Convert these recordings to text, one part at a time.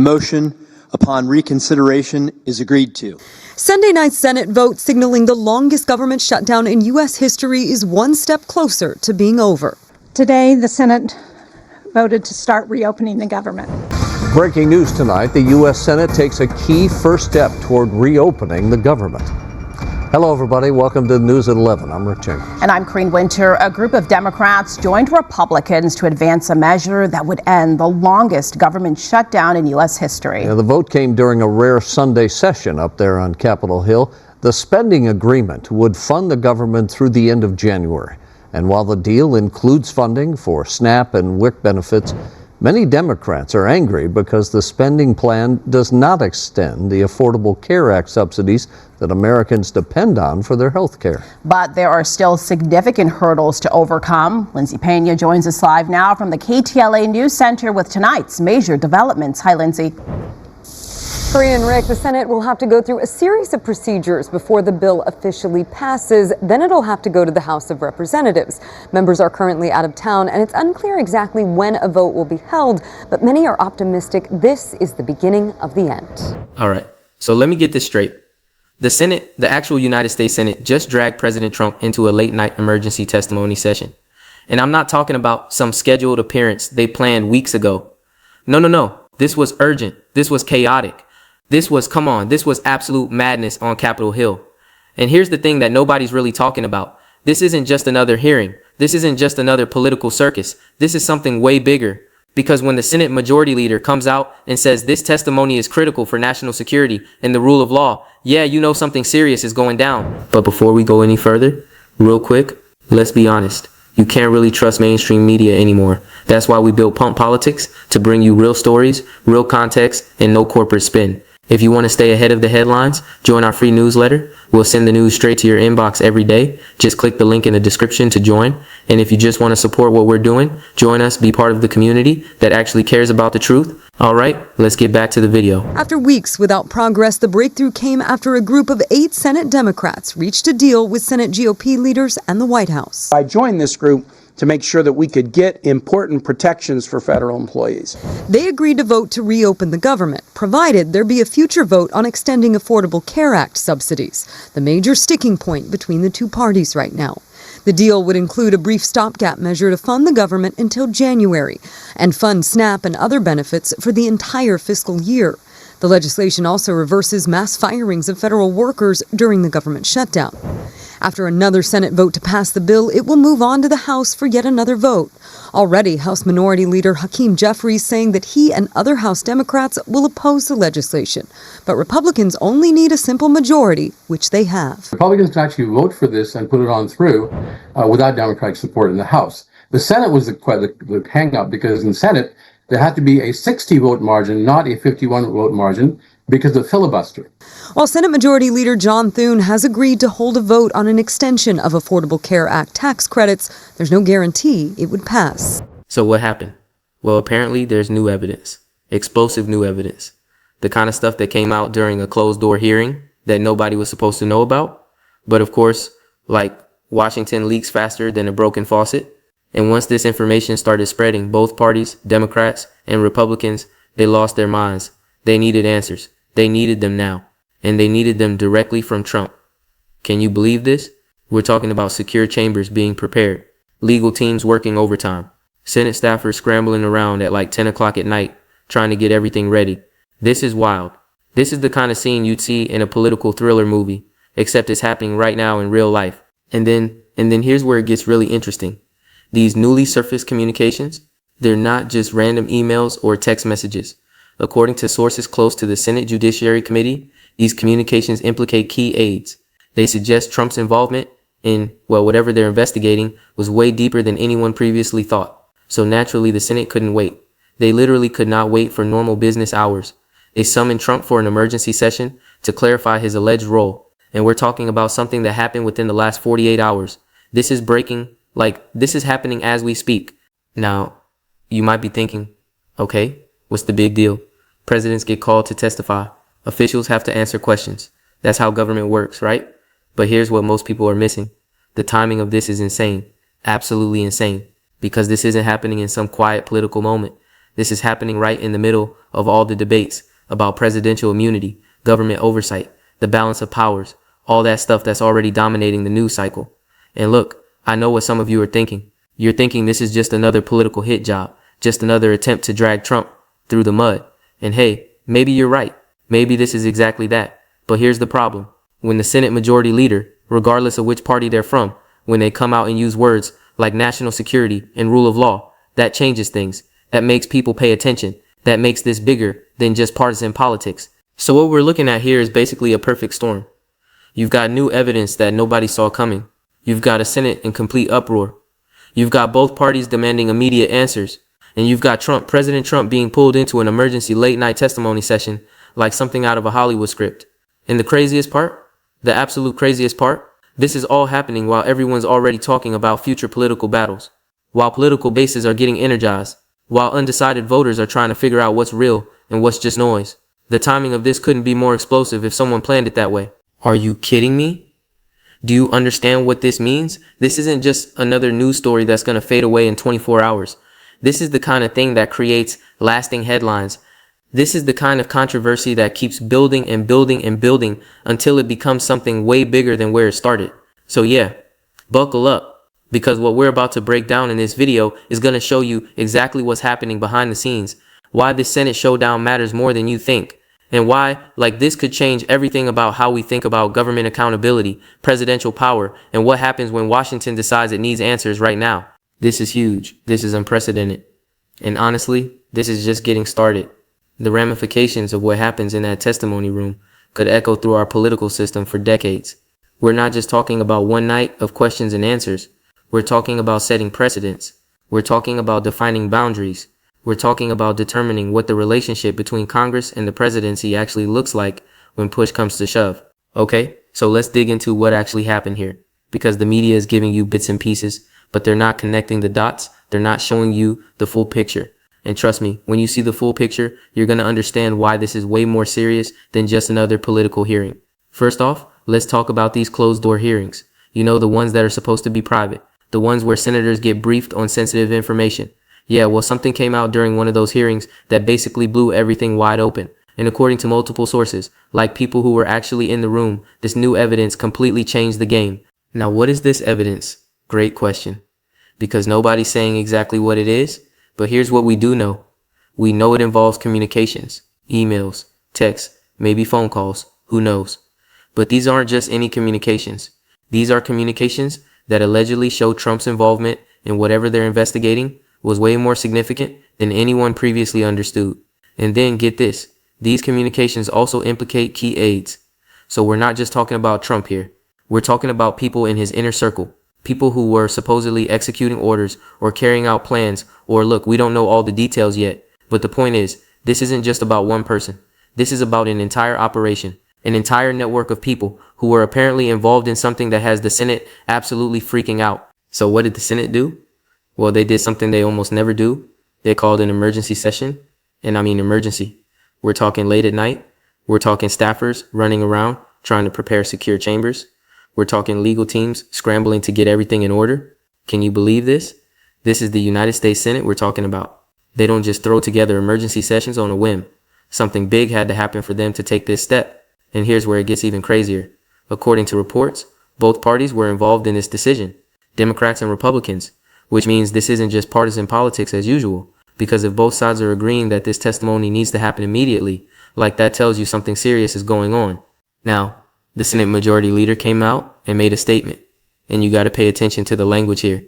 Motion upon reconsideration is agreed to. Sunday night's Senate vote signaling the longest government shutdown in U.S. history is one step closer to being over. Today, the Senate voted to start reopening the government. Breaking news tonight, the U.S. Senate takes a key first step toward reopening the government. Hello, everybody. Welcome to News at 11. I'm Rick Jenkins. And I'm Corrine Winter. A group of Democrats joined Republicans to advance a measure that would end the longest government shutdown in U.S. history. The vote came during a rare Sunday session up there on Capitol Hill. The spending agreement would fund the government through the end of January. And while the deal includes funding for SNAP and WIC benefits, many Democrats are angry because the spending plan does not extend the Affordable Care Act subsidies that Americans depend on for their health care. But there are still significant hurdles to overcome. Lindsay Pena joins us live now from the KTLA News Center with tonight's major developments. Hi, Lindsay. Corrine and Rick, the Senate will have to go through a series of procedures before the bill officially passes. Then it'll have to go to the House of Representatives. Members are currently out of town, and it's unclear exactly when a vote will be held, but many are optimistic this is the beginning of the end. All right, so let me get this straight. The Senate, the actual United States Senate, just dragged President Trump into a late-night emergency testimony session. And I'm not talking about some scheduled appearance they planned weeks ago. No. This was urgent. This was chaotic. This was absolute madness on Capitol Hill. And here's the thing that nobody's really talking about. This isn't just another hearing. This isn't just another political circus. This is something way bigger. Because when the Senate Majority Leader comes out and says this testimony is critical for national security and the rule of law, yeah, you know something serious is going down. But before we go any further, real quick, let's be honest. You can't really trust mainstream media anymore. That's why we built Pump Politics, to bring you real stories, real context, and no corporate spin. If you want to stay ahead of the headlines, join our free newsletter. We'll send the news straight to your inbox every day. Just click the link in the description to join. And if you just want to support what we're doing, join us, be part of the community that actually cares about the truth. All right, let's get back to the video. After weeks without progress, the breakthrough came after a group of 8 Senate Democrats reached a deal with Senate GOP leaders and the White House. I joined this group to make sure that we could get important protections for federal employees. They agreed to vote to reopen the government, provided there be a future vote on extending Affordable Care Act subsidies, the major sticking point between the two parties right now. The deal would include a brief stopgap measure to fund the government until January and fund SNAP and other benefits for the entire fiscal year. The legislation also reverses mass firings of federal workers during the government shutdown. After another Senate vote to pass the bill, it will move on to the House for yet another vote. Already, House Minority Leader Hakeem Jeffries saying that he and other House Democrats will oppose the legislation. But Republicans only need a simple majority, which they have. Republicans can actually vote for this and put it on through without Democratic support in the House. The Senate was the hang-up, because in the Senate, there had to be a 60-vote margin, not a 51-vote margin, because of filibuster. While Senate Majority Leader John Thune has agreed to hold a vote on an extension of Affordable Care Act tax credits, there's no guarantee it would pass. So what happened? Well, apparently there's new evidence, explosive new evidence, the kind of stuff that came out during a closed-door hearing that nobody was supposed to know about. But of course, like Washington leaks faster than a broken faucet. And once this information started spreading, both parties, Democrats and Republicans, they lost their minds. They needed answers. They needed them now. And they needed them directly from Trump. Can you believe this? We're talking about secure chambers being prepared, legal teams working overtime, Senate staffers scrambling around at like 10 o'clock at night, trying to get everything ready. This is wild. This is the kind of scene you'd see in a political thriller movie, except it's happening right now in real life. And then here's where it gets really interesting. These newly surfaced communications, they're not just random emails or text messages. According to sources close to the Senate Judiciary Committee, these communications implicate key aides. They suggest Trump's involvement in, well, whatever they're investigating was way deeper than anyone previously thought. So naturally, the Senate couldn't wait. They literally could not wait for normal business hours. They summoned Trump for an emergency session to clarify his alleged role. And we're talking about something that happened within the last 48 hours. This is this is happening as we speak. Now, you might be thinking, okay, what's the big deal? Presidents get called to testify. Officials have to answer questions. That's how government works, right? But here's what most people are missing. The timing of this is insane. Absolutely insane. Because this isn't happening in some quiet political moment. This is happening right in the middle of all the debates about presidential immunity, government oversight, the balance of powers, all that stuff that's already dominating the news cycle. And look, I know what some of you are thinking. You're thinking this is just another political hit job, just another attempt to drag Trump through the mud. And hey, maybe you're right. Maybe this is exactly that. But here's the problem. When the Senate Majority Leader, regardless of which party they're from, when they come out and use words like national security and rule of law, that changes things. That makes people pay attention. That makes this bigger than just partisan politics. So what we're looking at here is basically a perfect storm. You've got new evidence that nobody saw coming. You've got a Senate in complete uproar. You've got both parties demanding immediate answers. And you've got President Trump being pulled into an emergency late night testimony session like something out of a Hollywood script. And the craziest part, the absolute craziest part, this is all happening while everyone's already talking about future political battles, while political bases are getting energized, while undecided voters are trying to figure out what's real and what's just noise. The timing of this couldn't be more explosive if someone planned it that way. Are you kidding me? Do you understand what this means? This isn't just another news story that's going to fade away in 24 hours. This is the kind of thing that creates lasting headlines. This is the kind of controversy that keeps building and building and building until it becomes something way bigger than where it started. So yeah, buckle up, because what we're about to break down in this video is going to show you exactly what's happening behind the scenes, why this Senate showdown matters more than you think, and why, this could change everything about how we think about government accountability, presidential power, and what happens when Washington decides it needs answers right now. This is huge. This is unprecedented. And honestly, this is just getting started. The ramifications of what happens in that testimony room could echo through our political system for decades. We're not just talking about one night of questions and answers. We're talking about setting precedents. We're talking about defining boundaries. We're talking about determining what the relationship between Congress and the presidency actually looks like when push comes to shove. Okay, so let's dig into what actually happened here, because the media is giving you bits and pieces, but they're not connecting the dots. They're not showing you the full picture. And trust me, when you see the full picture, you're going to understand why this is way more serious than just another political hearing. First off, let's talk about these closed-door hearings. You know, the ones that are supposed to be private, the ones where senators get briefed on sensitive information. Yeah, well, something came out during one of those hearings that basically blew everything wide open. And according to multiple sources, like people who were actually in the room, this new evidence completely changed the game. Now, what is this evidence? Great question. Because nobody's saying exactly what it is. But here's what we do know. We know it involves communications, emails, texts, maybe phone calls, who knows. But these aren't just any communications. These are communications that allegedly show Trump's involvement in whatever they're investigating was way more significant than anyone previously understood. And then get this, these communications also implicate key aides. So we're not just talking about Trump here. We're talking about people in his inner circle. People who were supposedly executing orders or carrying out plans, or look, we don't know all the details yet. But the point is, this isn't just about one person. This is about an entire operation, an entire network of people who were apparently involved in something that has the Senate absolutely freaking out. So what did the Senate do? Well, they did something they almost never do. They called an emergency session. And I mean emergency. We're talking late at night. We're talking staffers running around trying to prepare secure chambers. We're talking legal teams scrambling to get everything in order. Can you believe this? This is the United States Senate we're talking about. They don't just throw together emergency sessions on a whim. Something big had to happen for them to take this step. And here's where it gets even crazier. According to reports, both parties were involved in this decision, Democrats and Republicans, which means this isn't just partisan politics as usual. Because if both sides are agreeing that this testimony needs to happen immediately, that tells you something serious is going on. Now, the Senate Majority Leader came out and made a statement, and you got to pay attention to the language here.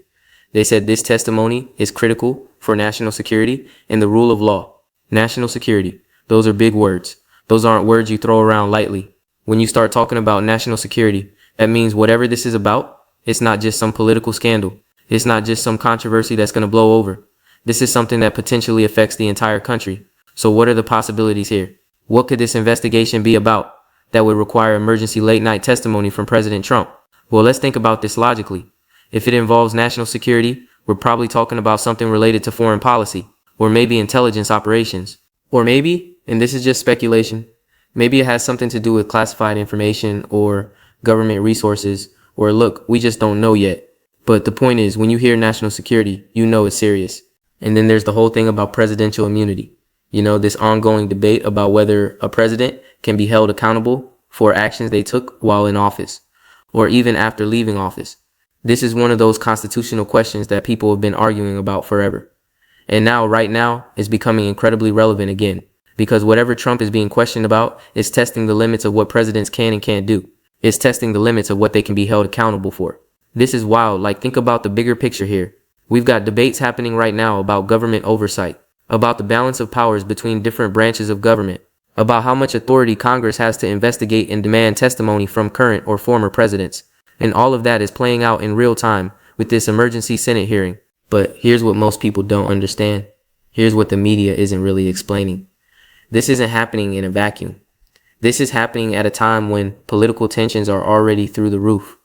They said this testimony is critical for national security and the rule of law. National security. Those are big words. Those aren't words you throw around lightly. When you start talking about national security, that means whatever this is about, it's not just some political scandal. It's not just some controversy that's going to blow over. This is something that potentially affects the entire country. So what are the possibilities here? What could this investigation be about that would require emergency late night testimony from President Trump? Well, let's think about this logically. If it involves national security, we're probably talking about something related to foreign policy, or maybe intelligence operations. Or maybe, and this is just speculation, maybe it has something to do with classified information or government resources, or look, we just don't know yet. But the point is, when you hear national security, you know it's serious. And then there's the whole thing about presidential immunity. You know, this ongoing debate about whether a president can be held accountable for actions they took while in office, or even after leaving office. This is one of those constitutional questions that people have been arguing about forever. And now, right now, it's becoming incredibly relevant again, because whatever Trump is being questioned about is testing the limits of what presidents can and can't do. It's testing the limits of what they can be held accountable for. This is wild. Like, think about the bigger picture here. We've got debates happening right now about government oversight, about the balance of powers between different branches of government, about how much authority Congress has to investigate and demand testimony from current or former presidents. And all of that is playing out in real time with this emergency Senate hearing. But here's what most people don't understand. Here's what the media isn't really explaining. This isn't happening in a vacuum. This is happening at a time when political tensions are already through the roof,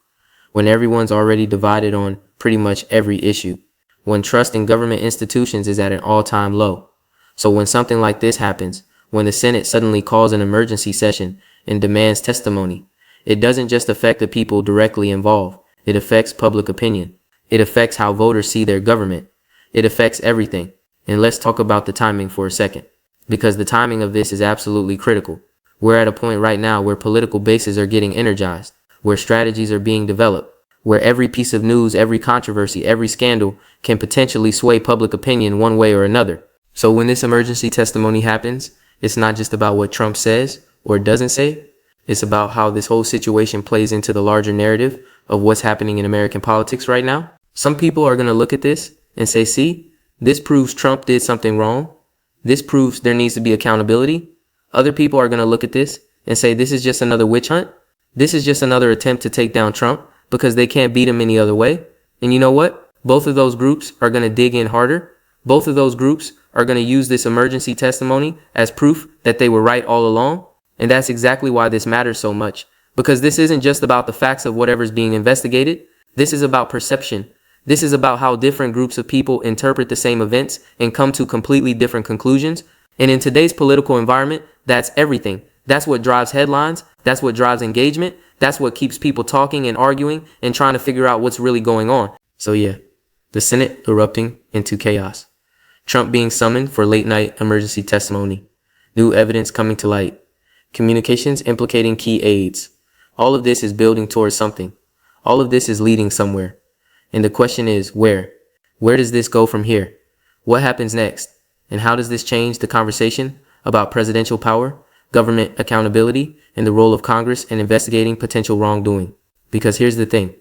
when everyone's already divided on pretty much every issue, when trust in government institutions is at an all-time low. So when something like this happens, when the Senate suddenly calls an emergency session and demands testimony, it doesn't just affect the people directly involved. It affects public opinion. It affects how voters see their government. It affects everything. And let's talk about the timing for a second, because the timing of this is absolutely critical. We're at a point right now where political bases are getting energized, where strategies are being developed, where every piece of news, every controversy, every scandal can potentially sway public opinion one way or another. So when this emergency testimony happens, it's not just about what Trump says or doesn't say. It's about how this whole situation plays into the larger narrative of what's happening in American politics right now. Some people are going to look at this and say, see, this proves Trump did something wrong. This proves there needs to be accountability. Other people are going to look at this and say, this is just another witch hunt. This is just another attempt to take down Trump because they can't beat him any other way. And you know what? Both of those groups are going to dig in harder. Both of those groups are going to use this emergency testimony as proof that they were right all along. And that's exactly why this matters so much, because this isn't just about the facts of whatever's being investigated. This is about perception. This is about how different groups of people interpret the same events and come to completely different conclusions. And in today's political environment, that's everything. That's what drives headlines. That's what drives engagement. That's what keeps people talking and arguing and trying to figure out what's really going on. So yeah, the Senate erupting into chaos. Trump being summoned for late night emergency testimony. New evidence coming to light. Communications implicating key aides. All of this is building towards something. All of this is leading somewhere. And the question is, where? Where does this go from here? What happens next? And how does this change the conversation about presidential power, government accountability, and the role of Congress in investigating potential wrongdoing? Because here's the thing.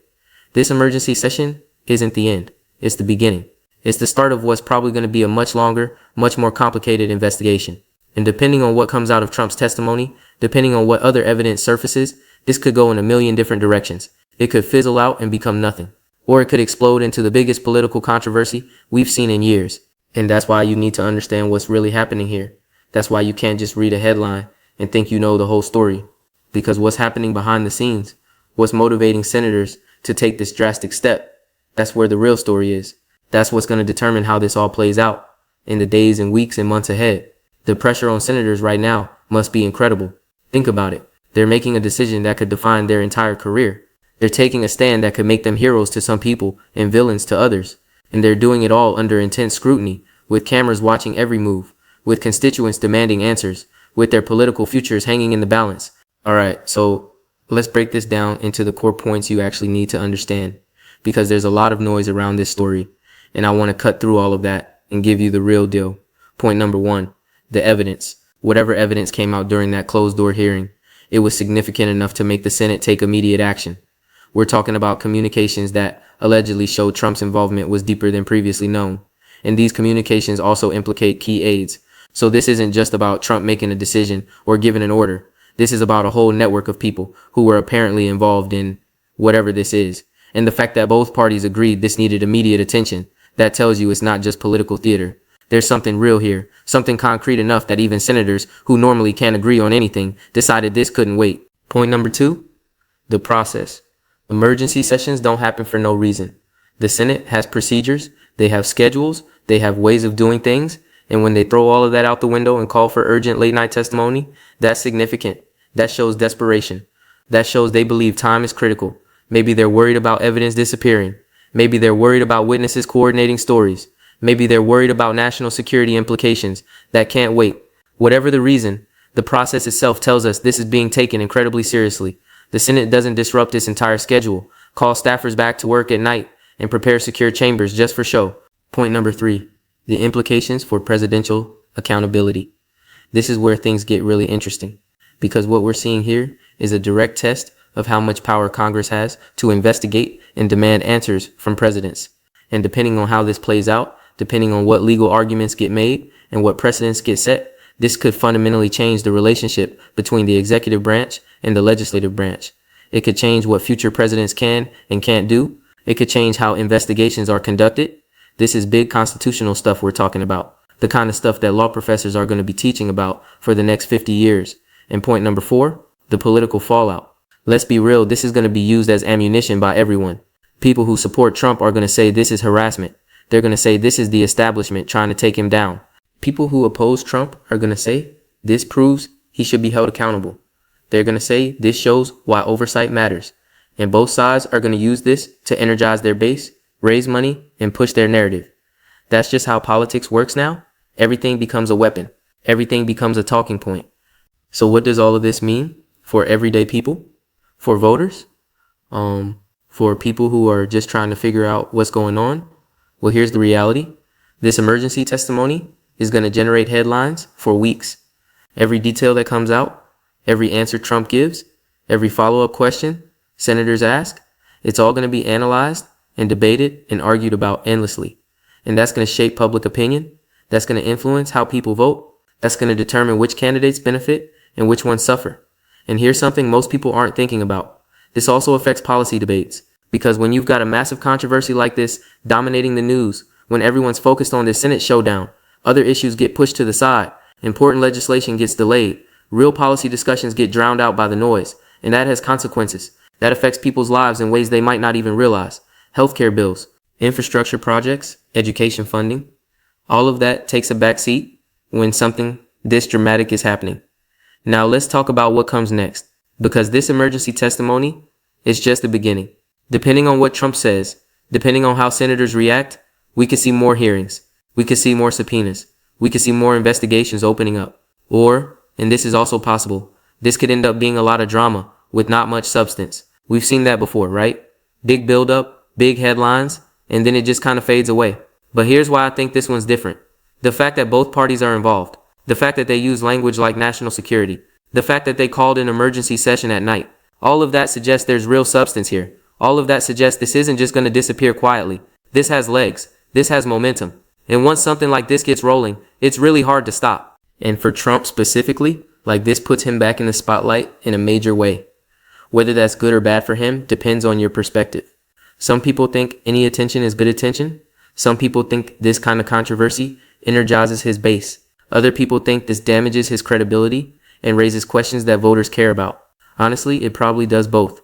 This emergency session isn't the end. It's the beginning. It's the start of what's probably going to be a much longer, much more complicated investigation. And depending on what comes out of Trump's testimony, depending on what other evidence surfaces, this could go in a million different directions. It could fizzle out and become nothing. Or it could explode into the biggest political controversy we've seen in years. And that's why you need to understand what's really happening here. That's why you can't just read a headline and think you know the whole story. Because what's happening behind the scenes, what's motivating senators to take this drastic step, that's where the real story is. That's what's going to determine how this all plays out in the days and weeks and months ahead. The pressure on senators right now must be incredible. Think about it. They're making a decision that could define their entire career. They're taking a stand that could make them heroes to some people and villains to others. And they're doing it all under intense scrutiny, with cameras watching every move, with constituents demanding answers, with their political futures hanging in the balance. All right, so let's break this down into the core points you actually need to understand, because there's a lot of noise around this story, and I want to cut through all of that and give you the real deal. Point number one, the evidence. Whatever evidence came out during that closed-door hearing, it was significant enough to make the Senate take immediate action. We're talking about communications that allegedly showed Trump's involvement was deeper than previously known. And these communications also implicate key aides. So this isn't just about Trump making a decision or giving an order. This is about a whole network of people who were apparently involved in whatever this is. And the fact that both parties agreed this needed immediate attention, that tells you it's not just political theater. There's something real here, something concrete enough that even senators who normally can't agree on anything decided this couldn't wait. Point number two, the process. Emergency sessions don't happen for no reason. The Senate has procedures, they have schedules, they have ways of doing things, and when they throw all of that out the window and call for urgent late night testimony, that's significant. That shows desperation. That shows they believe time is critical. Maybe they're worried about evidence disappearing. Maybe they're worried about witnesses coordinating stories. Maybe they're worried about national security implications that can't wait. Whatever the reason, the process itself tells us this is being taken incredibly seriously. The Senate doesn't disrupt its entire schedule, call staffers back to work at night, and prepare secure chambers just for show. Point number 3, the implications for presidential accountability. This is where things get really interesting, because what we're seeing here is a direct test of how much power Congress has to investigate and demand answers from presidents. And depending on how this plays out, depending on what legal arguments get made and what precedents get set, this could fundamentally change the relationship between the executive branch and the legislative branch. It could change what future presidents can and can't do. It could change how investigations are conducted. This is big constitutional stuff we're talking about, the kind of stuff that law professors are going to be teaching about for the next 50 years. And point number 4, the political fallout. Let's be real, this is going to be used as ammunition by everyone. People who support Trump are going to say this is harassment. They're going to say this is the establishment trying to take him down. People who oppose Trump are going to say this proves he should be held accountable. They're going to say this shows why oversight matters. And both sides are going to use this to energize their base, raise money, and push their narrative. That's just how politics works now. Everything becomes a weapon. Everything becomes a talking point. So what does all of this mean for everyday people? For voters? For people who are just trying to figure out what's going on? Well, here's the reality. This emergency testimony is going to generate headlines for weeks. Every detail that comes out, every answer Trump gives, every follow-up question senators ask, it's all going to be analyzed and debated and argued about endlessly. And that's going to shape public opinion. That's going to influence how people vote. That's going to determine which candidates benefit and which ones suffer. And here's something most people aren't thinking about. This also affects policy debates, because when you've got a massive controversy like this dominating the news, when everyone's focused on this Senate showdown, other issues get pushed to the side, important legislation gets delayed, real policy discussions get drowned out by the noise, and that has consequences. That affects people's lives in ways they might not even realize. Healthcare bills, infrastructure projects, education funding, all of that takes a back seat when something this dramatic is happening. Now let's talk about what comes next, because this emergency testimony is just the beginning. Depending on what Trump says, depending on how senators react, we could see more hearings. We could see more subpoenas. We could see more investigations opening up. Or, and this is also possible, this could end up being a lot of drama with not much substance. We've seen that before, right? Big buildup, big headlines, and then it just kind of fades away. But here's why I think this one's different. The fact that both parties are involved. The fact that they use language like national security. The fact that they called an emergency session at night. All of that suggests there's real substance here. All of that suggests this isn't just going to disappear quietly. This has legs. This has momentum. And once something like this gets rolling, it's really hard to stop. And for Trump specifically, like this puts him back in the spotlight in a major way. Whether that's good or bad for him depends on your perspective. Some people think any attention is good attention. Some people think this kind of controversy energizes his base. Other people think this damages his credibility and raises questions that voters care about. Honestly, it probably does both.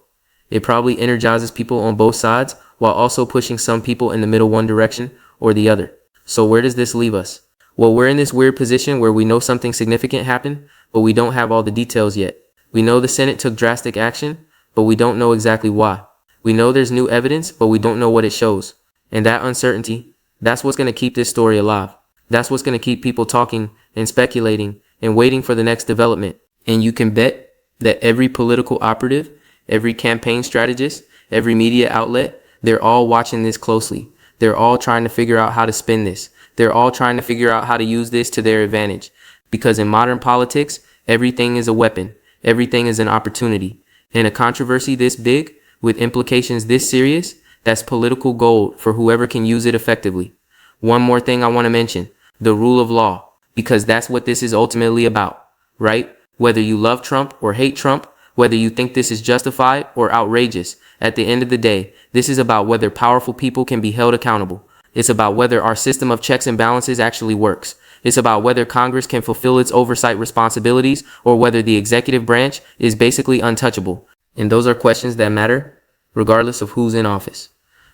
It probably energizes people on both sides while also pushing some people in the middle one direction or the other. So where does this leave us? Well, we're in this weird position where we know something significant happened, but we don't have all the details yet. We know the Senate took drastic action, but we don't know exactly why. We know there's new evidence, but we don't know what it shows. And that uncertainty, that's what's going to keep this story alive. That's what's going to keep people talking and speculating and waiting for the next development. And you can bet that every political operative, every campaign strategist, every media outlet, they're all watching this closely. They're all trying to figure out how to spin this. They're all trying to figure out how to use this to their advantage. Because in modern politics, everything is a weapon. Everything is an opportunity. And a controversy this big, with implications this serious, that's political gold for whoever can use it effectively. One more thing I want to mention, the rule of law, because that's what this is ultimately about, right? Whether you love Trump or hate Trump, whether you think this is justified or outrageous, at the end of the day, this is about whether powerful people can be held accountable. It's about whether our system of checks and balances actually works. It's about whether Congress can fulfill its oversight responsibilities or whether the executive branch is basically untouchable. And those are questions that matter regardless of who's in office.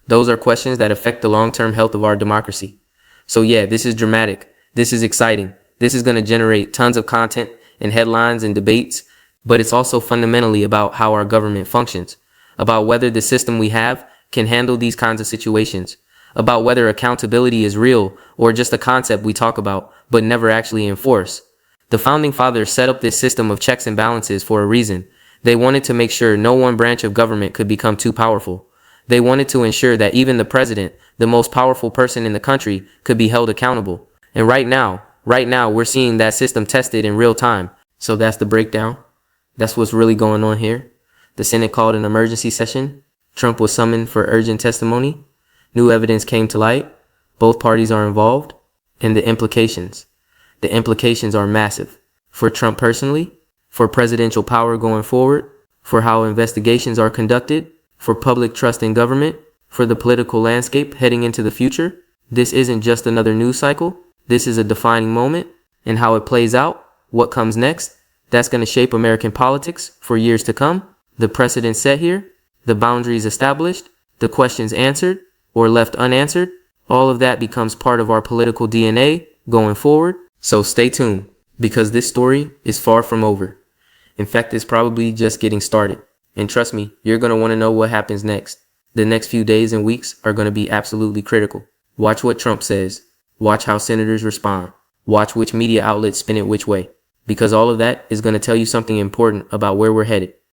Those are questions that affect the long-term health of our democracy. So yeah, this is dramatic. This is exciting. This is going to generate tons of content and headlines and debates, but it's also fundamentally about how our government functions, about whether the system we have can handle these kinds of situations, about whether accountability is real or just a concept we talk about but never actually enforce. The founding fathers set up this system of checks and balances for a reason. They wanted to make sure no one branch of government could become too powerful. They wanted to ensure that even the president, the most powerful person in the country, could be held accountable. And right now, we're seeing that system tested in real time. So that's the breakdown. That's what's really going on here. The Senate called an emergency session. Trump was summoned for urgent testimony. New evidence came to light. Both parties are involved. And the implications are massive. For Trump personally, for presidential power going forward, for how investigations are conducted, for public trust in government, for the political landscape heading into the future. This isn't just another news cycle. This is a defining moment, and how it plays out, what comes next, that's going to shape American politics for years to come. The precedent set here, the boundaries established, the questions answered or left unanswered, all of that becomes part of our political DNA going forward. So stay tuned, because this story is far from over. In fact, it's probably just getting started. And trust me, you're going to want to know what happens next. The next few days and weeks are going to be absolutely critical. Watch what Trump says. Watch how senators respond. Watch which media outlets spin it which way. Because all of that is going to tell you something important about where we're headed.